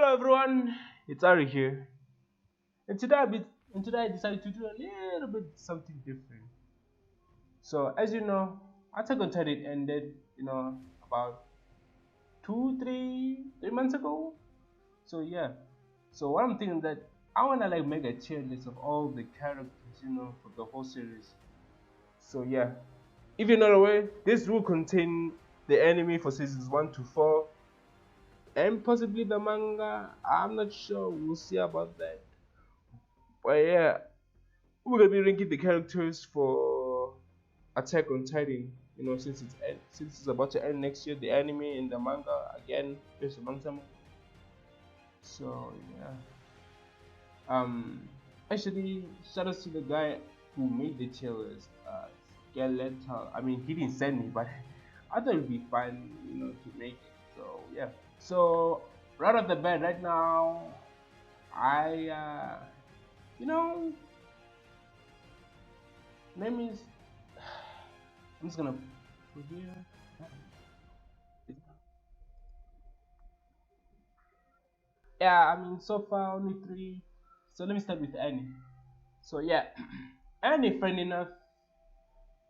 Hello everyone, it's Ari here. And today I decided to do a little bit something different. So as you know, Attack on Titan ended, about 3 months ago. So yeah. So what I'm thinking that I wanna like make a tier list of all the characters, for the whole series. So yeah. If you're not aware, this will contain the anime for seasons 1 to 4 and possibly the manga. I'm not sure. We'll see about that. But yeah, we're gonna be ranking the characters for Attack on Titan. Since it's about to end next year, the anime and the manga again just a long time ago. So yeah, um, actually, shout out to the guy who made the tier list, Skeletal. I mean, he didn't send me, but I thought it'd be fun, to make it. So yeah. So right off the bat, right now, I you know, name is. I'm just gonna put here. Yeah, I mean, so far only three. So let me start with Annie. So yeah, Annie, funny enough,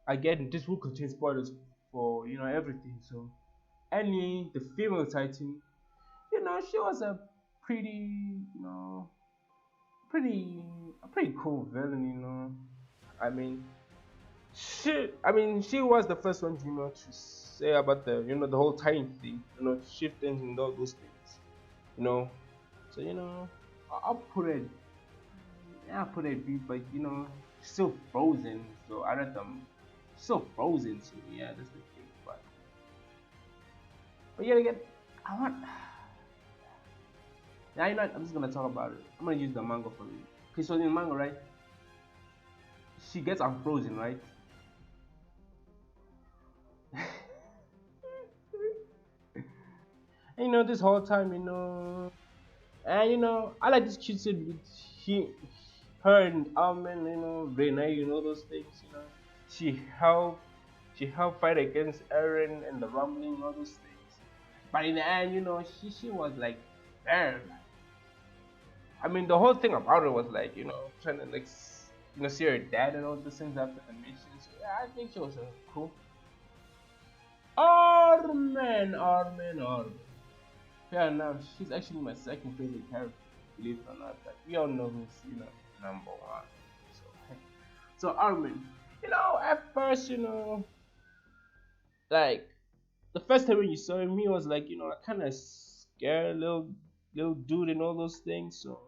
again, this will contain spoilers for everything. So Annie, the female Titan, she was a pretty, a pretty cool villain. I mean, she was the first one, to say about the whole Titan thing, shiftings and all those things, you know. So I'll put it. Yeah, I'll put it B, but still frozen. So I read them still frozen. So yeah, that's the thing. But yeah, again, I want. Yeah, I'm just gonna talk about it. I'm gonna use the manga for you. Okay, so in the manga, right? She gets unfrozen, right? And this whole time, and I like this cute scene with her and Alman, Renee, those things, She helped, she helped fight against Eren and the rumbling, all those things. But in the end, she was like there. I mean, the whole thing about it was like, trying to like, see her dad and all those things after the mission. So yeah, I think she was cool. Armin. Fair enough. She's actually my second favorite character, believe it or not. But we all know who's number one. So so Armin, at first, like the first time when you saw him, he was like, kind of scared little dude and all those things. So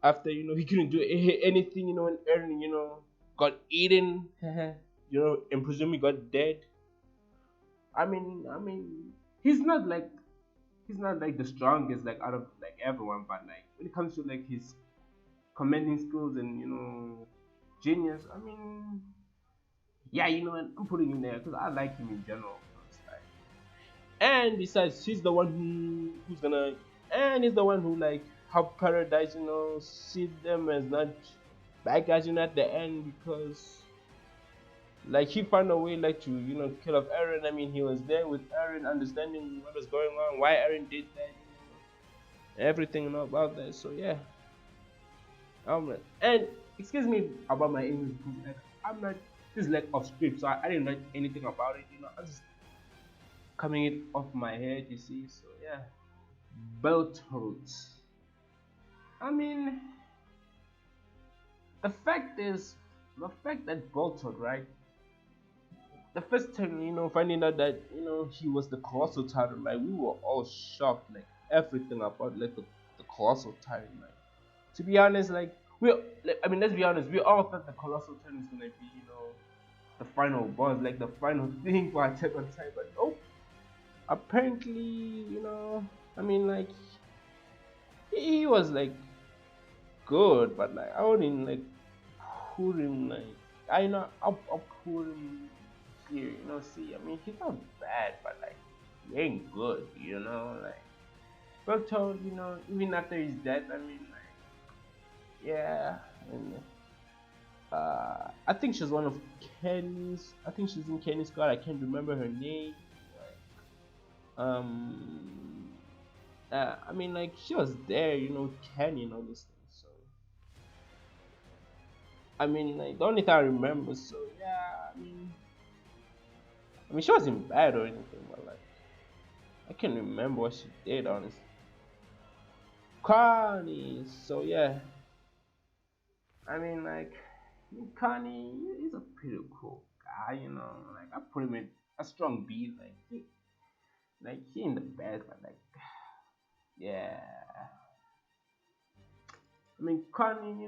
after he couldn't do anything, and Eren, got eaten, and presumably got dead. I mean, he's not like the strongest like out of like everyone, but like when it comes to like his commanding skills and genius, I mean, yeah, what, I'm putting him there because I like him in general. Like, and besides, he's the one who's gonna, and he's the one who like help Paradise, see them as not bad guys, at the end because like he found a way like to kill off Aaron. I mean, he was there with Aaron, understanding what was going on, why Aaron did that, everything about that. So yeah, and excuse me about my English because like, I'm not this lack of script, so I didn't write anything about it. I'm just coming it off my head. You see, so yeah, Belthold. I mean, the fact is, the fact that Belthold, right? The first time, finding out that he was the colossal titan, like we were all shocked, like everything about like the colossal titan. Like to be honest, like I mean, let's be honest, we all thought the colossal titan was gonna be, the final boss, like the final thing for Attack on Titan, but nope. Apparently, I mean, like he was like good, but like I wouldn't like put him like I'll put him here, see, I mean he's not bad, but like he ain't good, like Bertold, even after his death, I mean like yeah, and I think she's one of Kenny's, I think she's in Kenny's squad, I can't remember her name. Like, I mean, like she was there, Kenny and all those things. So I mean, like the only thing I remember. So yeah, I mean, she wasn't bad or anything, but like I can't remember what she did honestly. Connie. So yeah, I mean, like Connie, he's a pretty cool guy, Like I put him in a strong beat, like he in the best, but like yeah. I mean, Connie,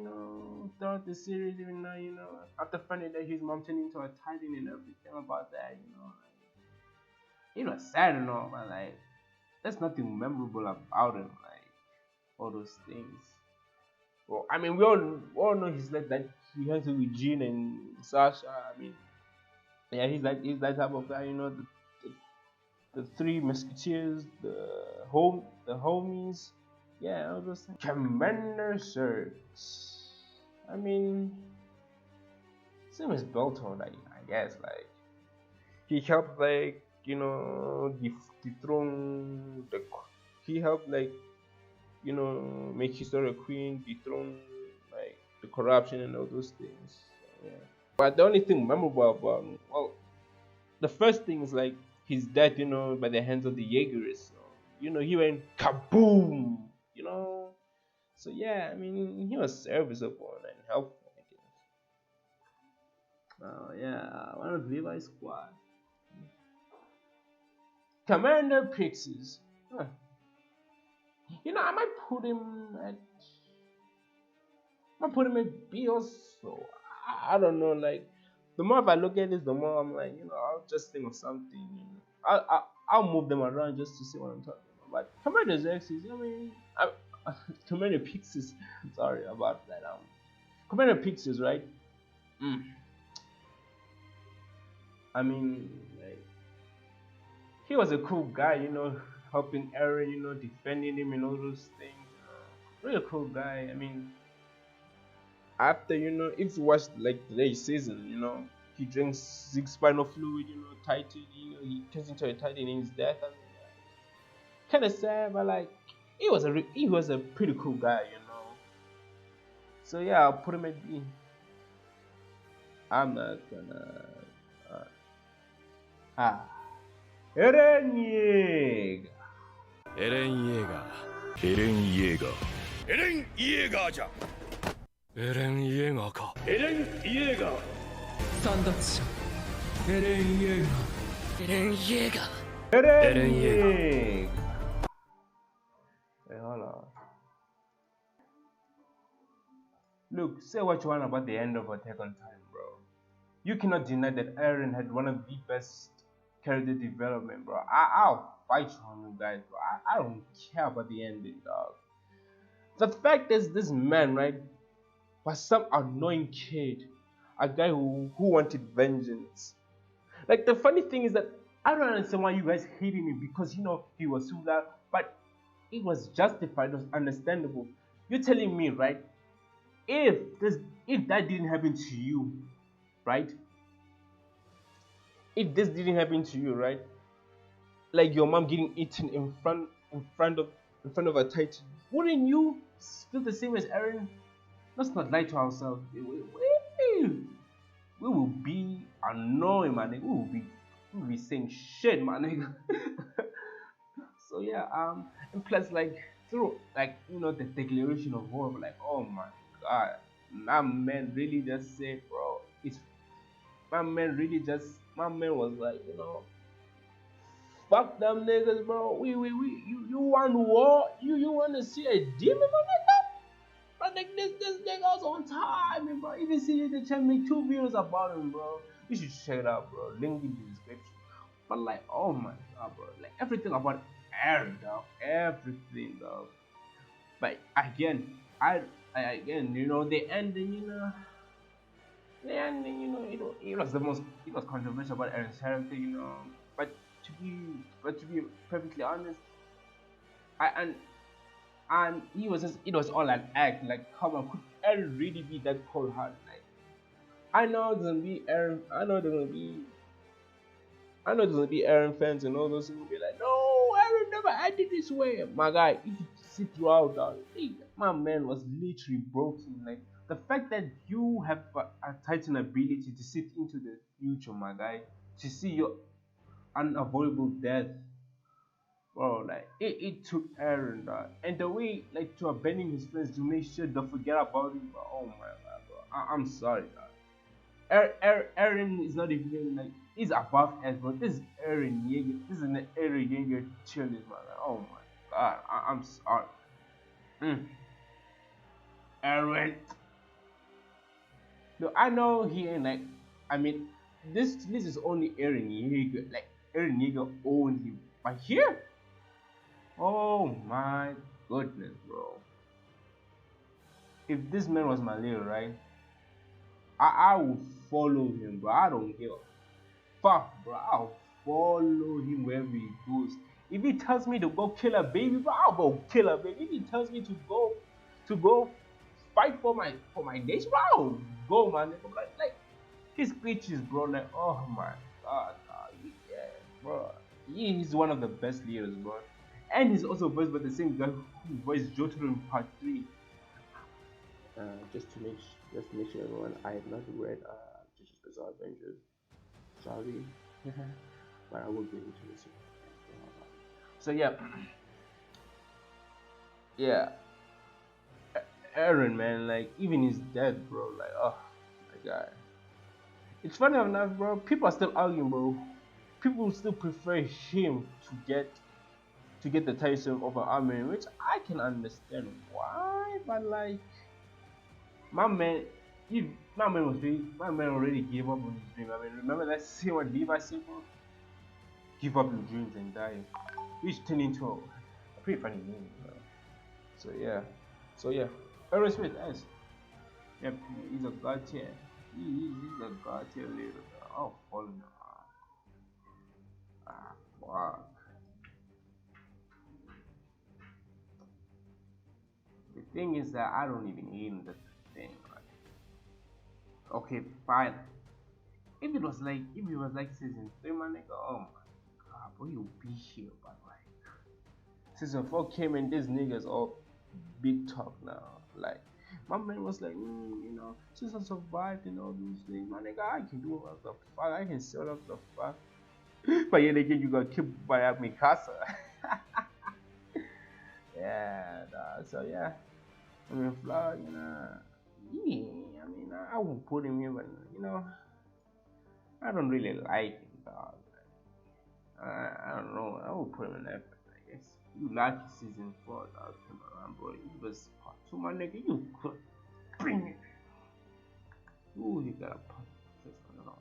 throughout the series, even now, after finding that his mom turned into a titan and everything about that, it was sad and all, but like, there's nothing memorable about him, like all those things. Well, I mean, we all know he's like that. He hangs with Jean and Sasha. I mean, yeah, he's that type of guy, the three musketeers, the homies. Yeah, all those things. Commander Search. I mean, same as Belton, I guess. Like he helped, like dethrone the. He helped, like make Historia Queen, dethrone like the corruption and all those things. Yeah. But the only thing memorable about him, well, the first thing is like his death, by the hands of the Jaegerists. So, he went kaboom. You know. So yeah, I mean, he was serviceable and helpful, I guess. Yeah, one of Levi's squad. Commander Pixies. Huh. I might put him at. I might put him at B or so. I don't know. Like, the more if I look at this, the more I'm like, I'll just think of something. I'll move them around just to see what I'm talking about. But Commander Xerxes, I mean, Commander Pixies. Sorry about that. Commander Pixies, right? Mm. I mean, like, he was a cool guy, helping Aaron, defending him and all those things. Really cool guy. I mean, after, if you watch like today's season, he drinks six spinal fluid, Titan, he turns into a Titan in his death. I mean, kind of sad, but like, he was a pretty cool guy. So yeah, I'll put him at B. I'm not gonna. Uh, ah, Eren Yeager. エレン・イェーガーエレン・イェーガーエレン・イェーガーじゃエレン・イェーガーかエレン・イェーガー三奪者エレン・イェーガーエレン・イェーガー Eren Yeager. Hey, hold on. Look, say what you want about the end of Attack on Titan, bro. You cannot deny that Eren had one of the best character development, bro. I'll fight you on you guys, bro. I don't care about the ending, dog. The fact is, this man, right, was some annoying kid, a guy who wanted vengeance. Like, the funny thing is that I don't understand why you guys hated him because he was so loud, but it was justified, it was understandable. You're telling me, right? If that didn't happen to you, right? If this didn't happen to you, right? Like your mom getting eaten in front of a Titan, wouldn't you feel the same as Eren? Let's not lie to ourselves. We will be annoying, man. We will be saying shit, man. So yeah, and plus like through like the declaration of war, like oh my god, my man really just said, bro, it's my man was like, fuck them niggas, bro. You want war? You want to see a demon, my nigga? But like this nigga's on time, bro. Even see the chat make 2 videos about him, bro. You should check it out, bro. Link in the description. But like, oh my god, bro. Like everything about Aaron, dog. Everything, dog. But again, again, the ending, it was controversial about Aaron's character, But to be perfectly honest, I and it was all an act. Like, come on, could Aaron really be that cold hearted? Like, I know there's gonna be Aaron. I know there's gonna be Aaron fans and all those who will be like, no, Aaron never did this way, my guy. If you see throughout that, my man was literally broken. Like the fact that you have a Titan ability to sit into the future, my guy, to see your unavoidable death, bro. Like it took Aaron, and the way like to abandon his friends to make sure don't forget about him. Bro. Oh my god, bro. I'm sorry, dog. Aaron is not even like he's above us, but this is Aaron Yeager. This is an Aaron Yeager challenge, man. Oh my god, I'm sorry. Aaron. No, I know he ain't like. I mean, this is only Aaron Yeager. Like Aaron Yeager owned him, but here, oh my goodness, bro. If this man was my little, right? I will follow him, bro. I don't give a fuck, bro. I'll follow him wherever he goes. If he tells me to go kill a baby, bro, I'll go kill a baby. If he tells me to go fight for my nation, bro, I'll go, man. Like his speeches, bro. Like, oh my god, yeah, bro. He's one of the best leaders, bro. And he's also voiced by the same guy who voiced Jotaro in Part 3. Just to make sure everyone, I have not read JoJo's Bizarre Adventures. Sorry, but I will get into this. So yeah, Aaron, man, like even his dead, bro. Like, oh my god, it's funny enough, bro. People are still arguing, bro. People still prefer him to get the title over Armin, which I can understand why, but like. My man already gave up on his dream. I mean, remember that scene what Levi said, bro? Give up your dreams and die. Which turned into a pretty funny meme, bro. So yeah. Aaron Smith, yes. Yep, he's a god tier. He's a god tier leader, bro. Oh, falling fuck. The thing is that I don't even hate him. Thing, right? Okay, fine. If it was like season 3, my nigga, oh my god, bro, you'll be here, but like season 4 came and these niggas all big talk now. Like my man was like, you know, since I survived and all those things, my nigga, I can do what the fuck, I can sell up the fuck. But yeah, nigga, you got killed by Mikasa. Yeah, so yeah, I mean, Flower, you know. Yeah, I mean, I won't put him in, but you know, I don't really like him, dog. I don't know. I will put him in F, I guess. You like season 4, dog. Come around, bro. It was part 2, my nigga. You could bring it. Ooh, you gotta put this on it.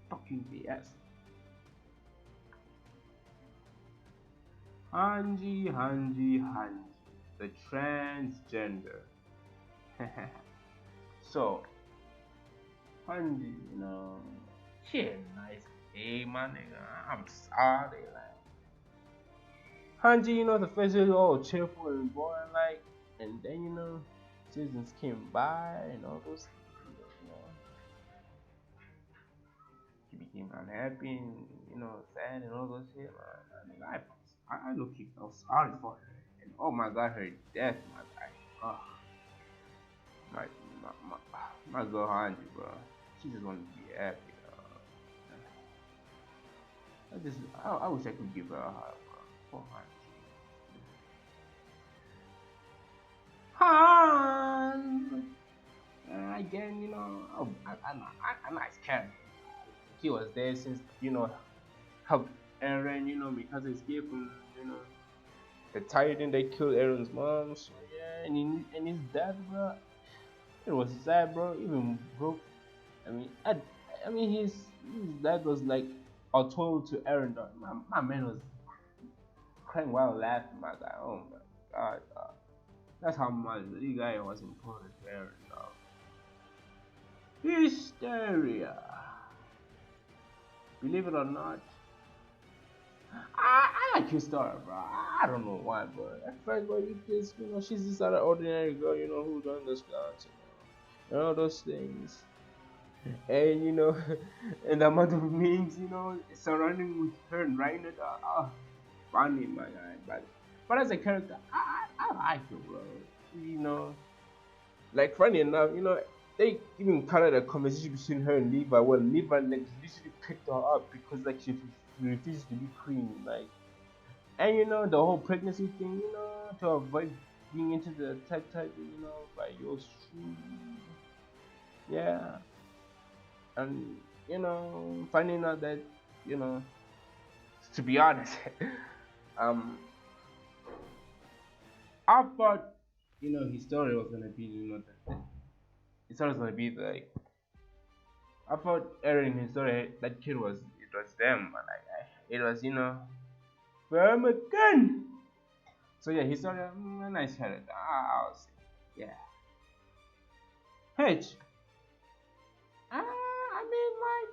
Fucking BS. Hanji, the transgender. So, Hanji, you know, she a nice hey, my nigga. I'm sorry, like. Hanji, you know, the first is all cheerful and boring, like, and then, you know, seasons came by and all those things, you know. She became unhappy and, you know, sad and all those shit, man. I look, I was sorry for her. And oh my god, her death, my guy. Oh. My girl Hanji, bro. She just wanted to be happy. I wish I could give her a hug, bro. For Hanji. Again, you know, a nice character. He was there since, you know, helped Eren, you know, because he escaped from, you know, the Titan that killed Eren's mom. So yeah, and his dad, bro. It was sad, bro. Even broke. I mean, his dad was like a total to Eren. Dog. My man was crying while laughing. My guy, oh my god, dog. That's how much the guy was important to Eren. Dog. Hysteria. Believe it or not, I like Hysteria, bro. I don't know why, bro. At first, bro, you know, she's just an ordinary girl, you know, who don't understand. And all those things, and you know, and the amount of memes, you know, surrounding with her and Reiner, funny, my guy. But as a character, I like him, bro. You know, like funny enough, you know, they even carried a conversation between her and Levi. Well, Levi like literally picked her up because like she refused to be queen, like, and you know the whole pregnancy thing, you know, to avoid being into the type, you know, by your shoe, yeah, and you know, finding out that, you know, to be honest, um, I thought, you know, his story was gonna be, you know, his story was gonna be like, I thought Aaron, his story, that kid was, it was them, like, it was, you know, where am I again? So yeah, his story, a nice character, I'll say, yeah. H, I mean, like,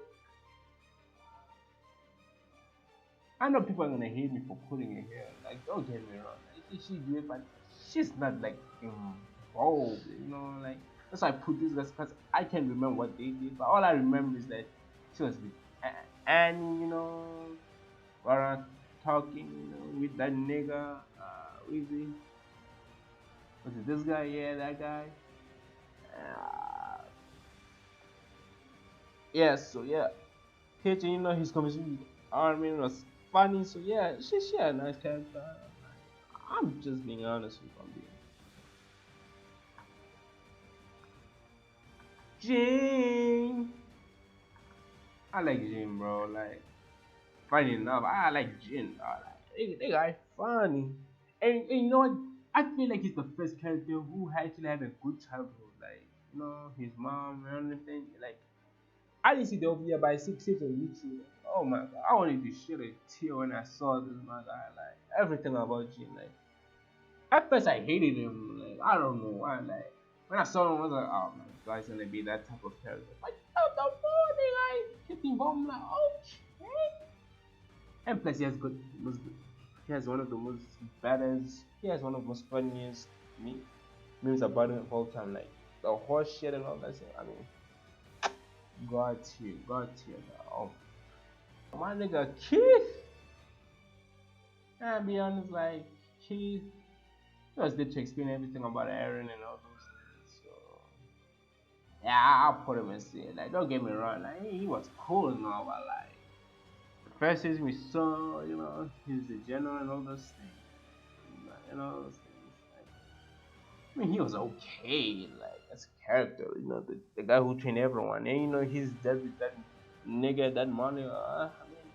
I know people are gonna hate me for putting it here. Like, don't get me wrong. Like, she do it, but she's not like involved. You know, like that's why I put this guys because I can't remember what they did. But all I remember is that she was with Annie. You know, while talking. You know, with that nigga. With it? Was it this guy? Yeah, that guy. Uh, yeah. So yeah, H, you know, his conversation with Armin was funny. So yeah, she had a nice character. I'm just being honest with you. Jane, I like Jane, bro. Like, funny enough, I like Jane. They guy funny, and you know what? I feel like he's the first character who actually had a good childhood. Like, you know, his mom and everything. Like, I didn't see the OVA by 6 years on YouTube. Oh my god, I wanted to shed a tear when I saw this, my guy. Like, everything about Jane. Like, at first I hated him. Like, I don't know why. Like, when I saw him, I was like, oh my god, he's gonna be that type of character. Like, out the morning, like, getting bomb, like, okay. And plus, he has one of the most baddest, he has one of the most funniest memes about him of all time. Like, the horse shit and all that shit. I mean, God tier. Oh, my nigga Keith. I'll be honest, like, Keith. He was there to explain everything about Aaron and all those things. So yeah, I'll put him and say, like, don't get me wrong, like, he was cool and all, but like the first season we saw, you know, he's the general and all those things, you know, those things. Like, I mean, he was okay, like, as a character, you know, the guy who trained everyone, and you know, he's dead with that nigga, that money. I mean,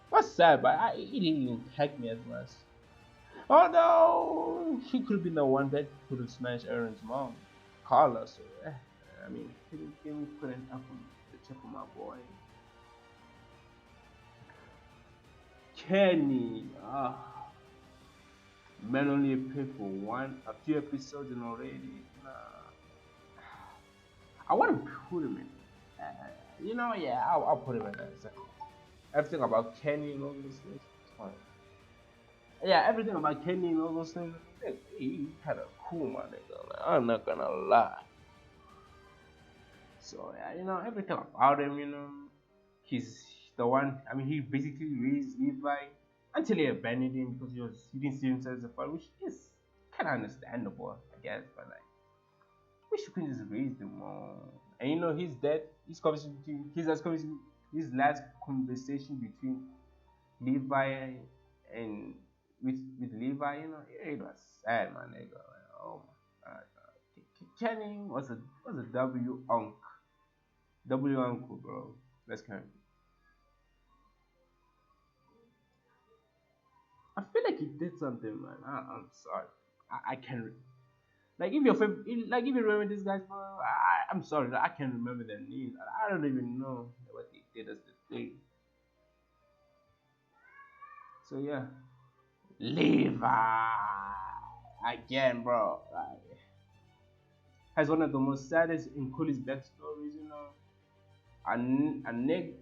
what's sad, but it didn't impact me as much. Although he could have been the one that could have smashed Aaron's mom, Carla. So I mean, he didn't put an up on the tip of my boy. Kenny, man, only appeared for a few episodes and already. I want to put him in. You know, yeah, I'll put him in as everything about Kenny and all those things. It's fine. Yeah, everything about Kenny and all those things, he had a cool, my nigga. Like, I'm not gonna lie. So yeah, you know, everything about him, you know, he's the one. I mean, he basically raised Levi until he abandoned him because he didn't see himself as a father, which is kind of understandable, I guess. But like, wish you could just raise him more. And you know, his dad, his last conversation between Levi and with Levi, you know, it was sad, my nigga. Like, oh my god, Kenny was a W uncle, bro. Let's count. I feel like he did something, man. I'm sorry. I can't. Like if your favorite, like if you remember these guys, bro, I'm sorry, I can't remember their names. I don't even know what they did as the thing. So yeah, Levi again, bro. Like, has one of the most saddest and coolest backstories, you know. And Nick,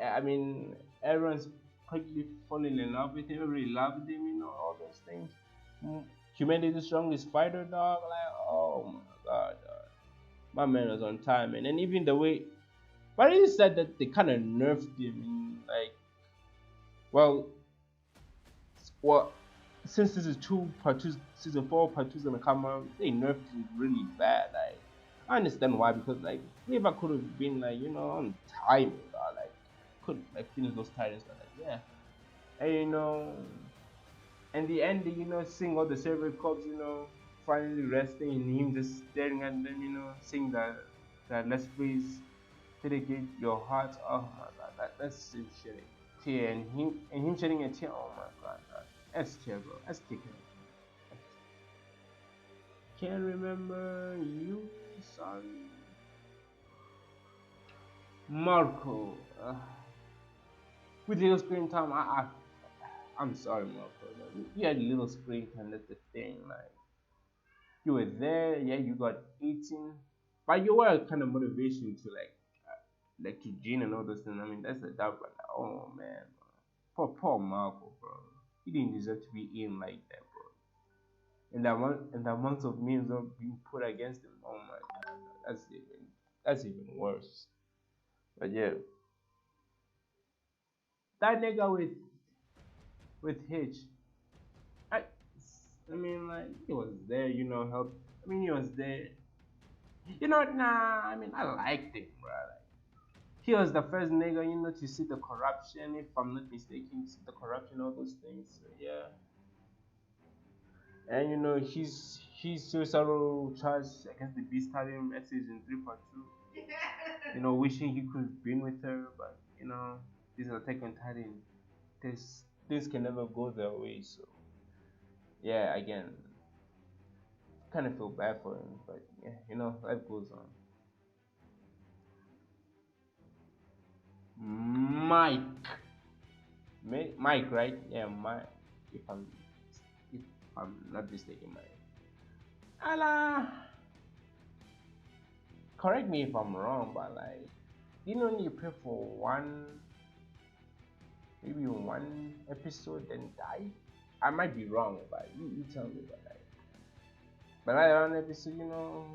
I mean, everyone's quickly falling in love with him. Everybody loved him, you know, all those things. Humanity's strongest fighter, dog. Like, oh my god, dog. My man was on time, and then even the way, but it is said that they kind of nerfed him, in, like, well, well, since season 2, part 2, season 4, part 2 is gonna come out, they nerfed it really bad. Like, I understand why, because like maybe I could have been like, you know, on time, or like could like finish those titles, but like yeah. And you know, and the ending, you know, seeing all the server cops, you know, finally resting and him just staring at them, you know, seeing that let's freeze dedicate your heart. Oh my god, that's so shitty. Tear and him shedding a tear. Oh my god, that's terrible. That's kicking. Can't remember you. Sorry, Marco. With little screen time, I'm sorry, Marco. You had little screen time. That's the thing. Like you were there, yeah, you got 18, but you were kind of motivation to like to Gene and all those things. I mean, that's a doubt, but oh man, poor Marco, bro. He didn't deserve to be in like that, bro. And the amount of memes are being put against him. Oh my god, that's even worse. But yeah, that nigga with Hitch, I I mean like he was there, you know, help. I mean he was there. You know, nah. I mean I liked him, bro. Like, he was the first nigga, you know, to see the corruption. If I'm not mistaken, see the corruption, all those things. So, yeah. And you know, he's suicidal charge against the Beast Stadium at season 3 part 2. You know, wishing he could have been with her, but you know, this is Attack on Titan. This can never go their way. So yeah, again, kind of feel bad for him, but yeah, you know, life goes on. Mike, Mike, right? Yeah, Mike. If I'm if I'm not mistaken, Mike. Allah, correct me if I'm wrong, but like, you don't need to pray for maybe one episode and die. I might be wrong, but you tell me, but like one episode, you know,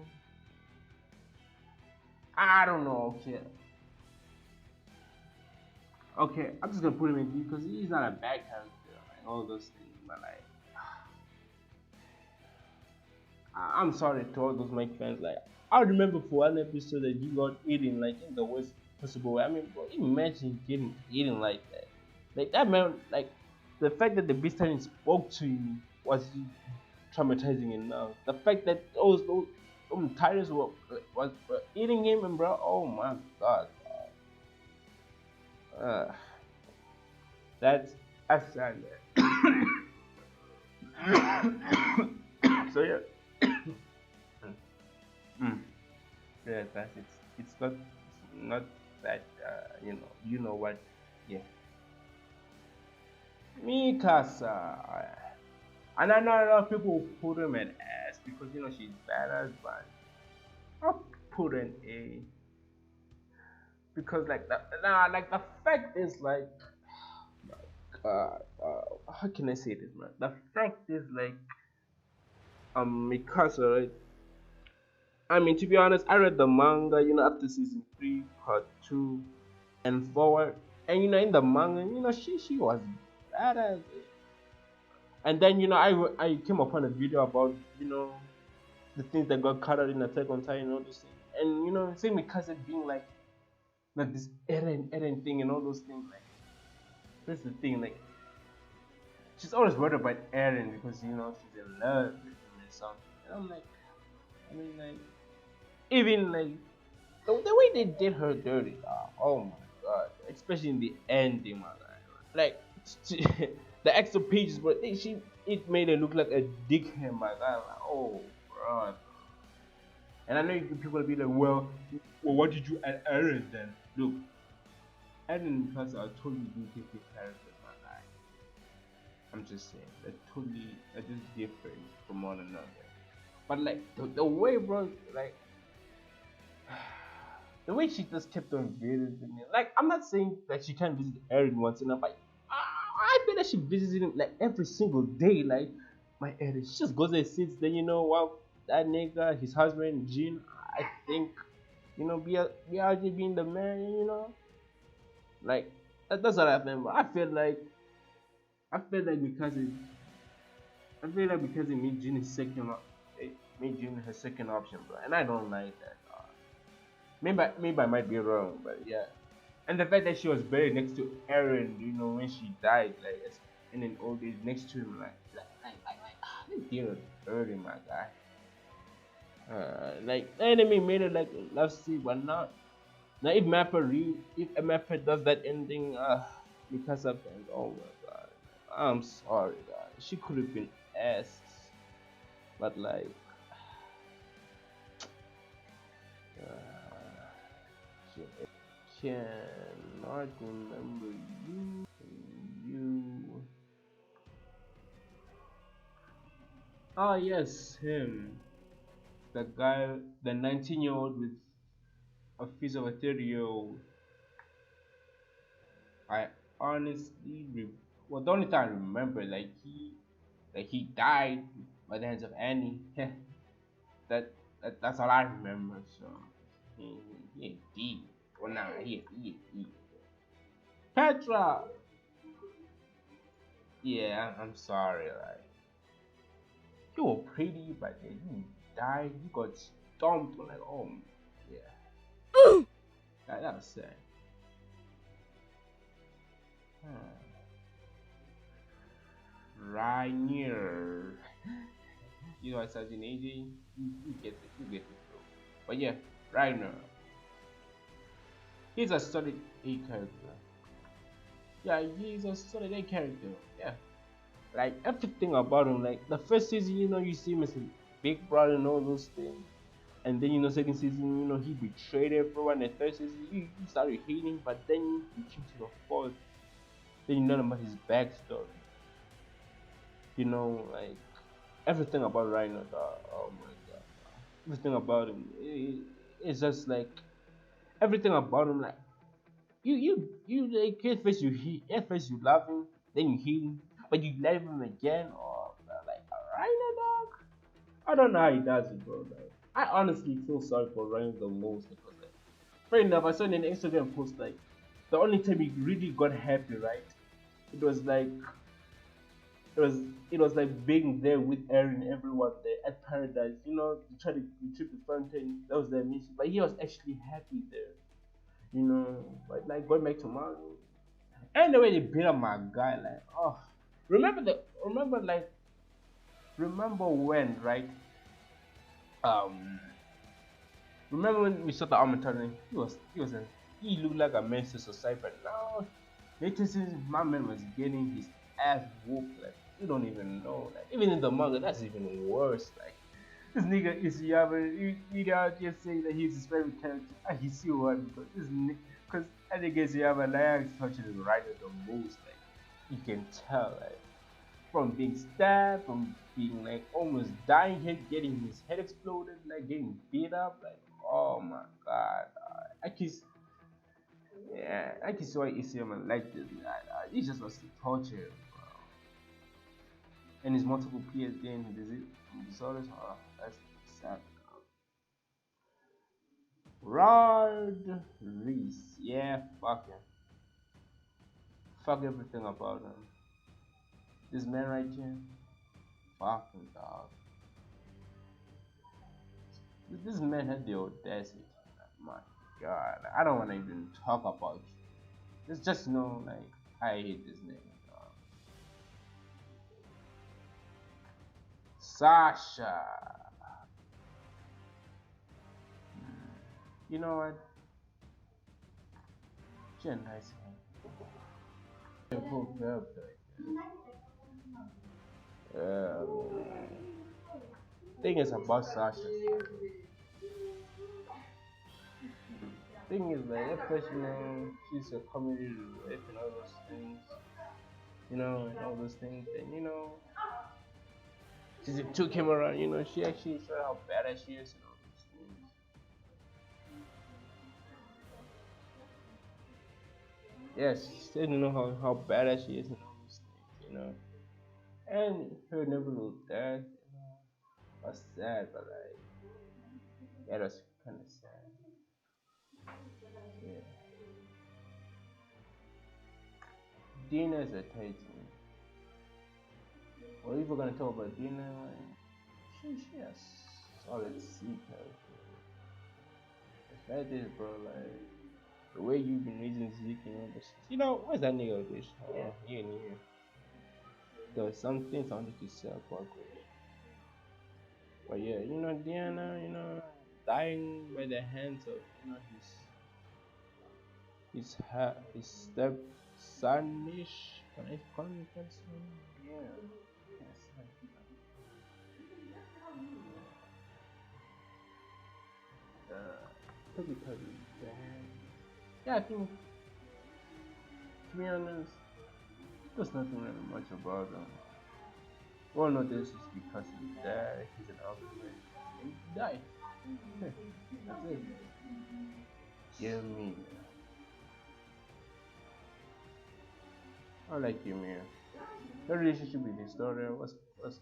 I don't know. Okay, I'm just gonna put him in D because he's not a bad character, like all those things, but like, I'm sorry to all those Mike fans. Like, I remember for one episode that he got eaten like in the worst possible way. I mean, bro, imagine getting eaten like that. Like that man, like the fact that the Beast Titan spoke to you was traumatizing enough. The fact that those titans were eating him, and bro, oh my god, uh, that's sad. So yeah. Mm. Yeah, that's it's not that you know what, yeah. Mikasa, and I know a lot of people put him an S because you know she's badass, but I'll put an A because like the fact is like, how can I say this, man? The fact is like, Mikasa, right? I mean, to be honest, I read the manga, you know, up to season 3, part 2, and forward. And, you know, in the manga, you know, she was badass. And then, you know, I came upon a video about, you know, the things that got cut out in Attack on Titan and all those things. And, you know, same with Cousin being like this Eren thing and all those things. Like, that's the thing, like, she's always worried about Eren because, you know, she's in love with him and something. And I'm like, I mean, like, even like the way they did her dirty, oh my god, especially in the ending, man. Like the extra pages, but it made it look like a dickhead, my god. Like, oh, bro. And I know people will be like, well, what did you add Eren then? Look, Eren plus I told you do different characters, my guy. I'm just saying, they're just different from one another. But like the way, bro, like the way she just kept on visiting me. Like, I'm not saying that she can't visit Eren once in a while. I feel that she visits him like every single day. Like, my Eren, she just goes and sits. Then you know what? That nigga, his husband, Jean. I think, you know, BRG being the man. You know, like that's what I remember. I feel like I feel like because it made Jin his second, it made Jin her second option, bro, and I don't like that. Maybe I might be wrong, but yeah. And the fact that she was buried next to Aaron, you know, when she died, like, in an old age next to him, like, you know, dirty, my guy. Like, the enemy made it like a love scene, but not. Now, if Mappa does that ending, because of that, oh my god, I'm sorry, guys. She could have been asked, but like, she cannot remember you. You. Ah, yes, him. The guy, the 19-year-old with a face of a 30-year-old. I honestly, well, the only time I remember, he died by the hands of Annie. that, that's all I remember. So he deep. Well, nah, he. Petra. Yeah, I'm sorry. Like, you were pretty, but then you died. You got stomped. Like, oh, yeah. That was sad. Rainier. You know, Sergeant AJ, you get it, bro. But yeah, Rainer. He's a solid A character. Yeah, he's a solid A character. Yeah. Like, everything about him, like, the first season, you know, you see him as a big brother and all those things. And then, you know, second season, you know, he betrayed everyone. The third season, you started hating, but then you came to the fourth. Then you learn about his backstory. You know, like, everything about Rhino, oh my god. Everything about him, it's just like, everything about him, like, you like, at first you love him, then you hate him, but you love him again, or like, Rhino, dog. I don't know how he does it, bro. Like, I honestly feel sorry for Rhino the most, because, like, fair enough, I saw in an Instagram post, like, the only time he really got happy, right? It was like, it was like being there with Aaron, everyone there at Paradise. You know, to try to retrieve the fountain. That was their mission, but he was actually happy there. You know, but like, going back to Marvel, and the way they beat up my guy, like, oh, remember when, right? Um, remember when we saw the Armageddon? He looked like a menace to society, but now, later since my man was getting his ass whooped, like, you don't even know. Like, even in the manga, that's even worse. Like, this nigga Isayama, you gotta just say that he's his favorite character. He see what, because I think Isayama likes touching the writer the most. Like, you can tell, like, from being stabbed, from being like almost dying, getting his head exploded, like getting beat up, like, oh my god, I can, yeah, I can see why Isayama liked this. He just was torture. And his multiple PSD and disorders. Oh, that's sad. Rod Reese. Yeah, fuck him. Fuck everything about him. This man right here. Fucking dog. This man had the audacity. My god. I don't want to even talk about it. It's just, you know, like, I hate this name. Sasha. You know what? She's a nice man. Thing is about Sasha. Thing is, like, at first, you know, she's a comedy rape and all those things. You know, and all those things. And, you know, she's a two camera, you know, she actually showed how badass she is and all those things. Yes, she said, you know, how badass she is and all those things, you know. And her never little dad, you know, was sad, but like, that was kind of sad. Yeah. Dina's a Titan. Well, if we're gonna talk about Dina, she has solid C character. The fact is, bro, like the way you've been raising Zeke, where's that nigga bitch? Oh, he ain't here. There was something sounded to say about it. But yeah, Diana, dying by the hands of, his step sonish. Can I call him that son? Yeah. Yes. Typically, yeah, I think, to be honest, there's nothing really much about him. All of this is because his dad, he's an alcoholic, and he died. That's it. Ymir. I like Ymir. The relationship with Historia was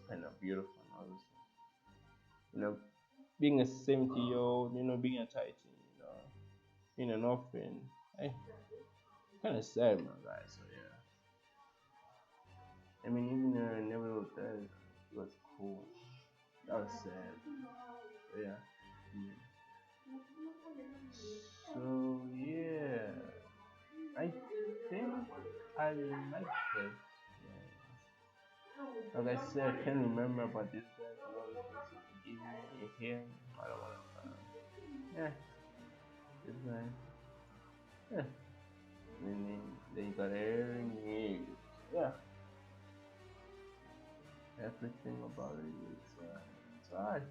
kind of beautiful, honestly. Being a 70-year-old, being a Titan, being an orphan. Kind of sad, my guy. So yeah. I mean, even Neville dead, it was cool. That was sad. So, yeah. So yeah, I think I like it. Yeah. Like I said, I can't remember about this guy. Give me him. I don't want to. Yeah, this guy. Yeah. Then you got Eren Yeager. Yeah. Everything about it is alright.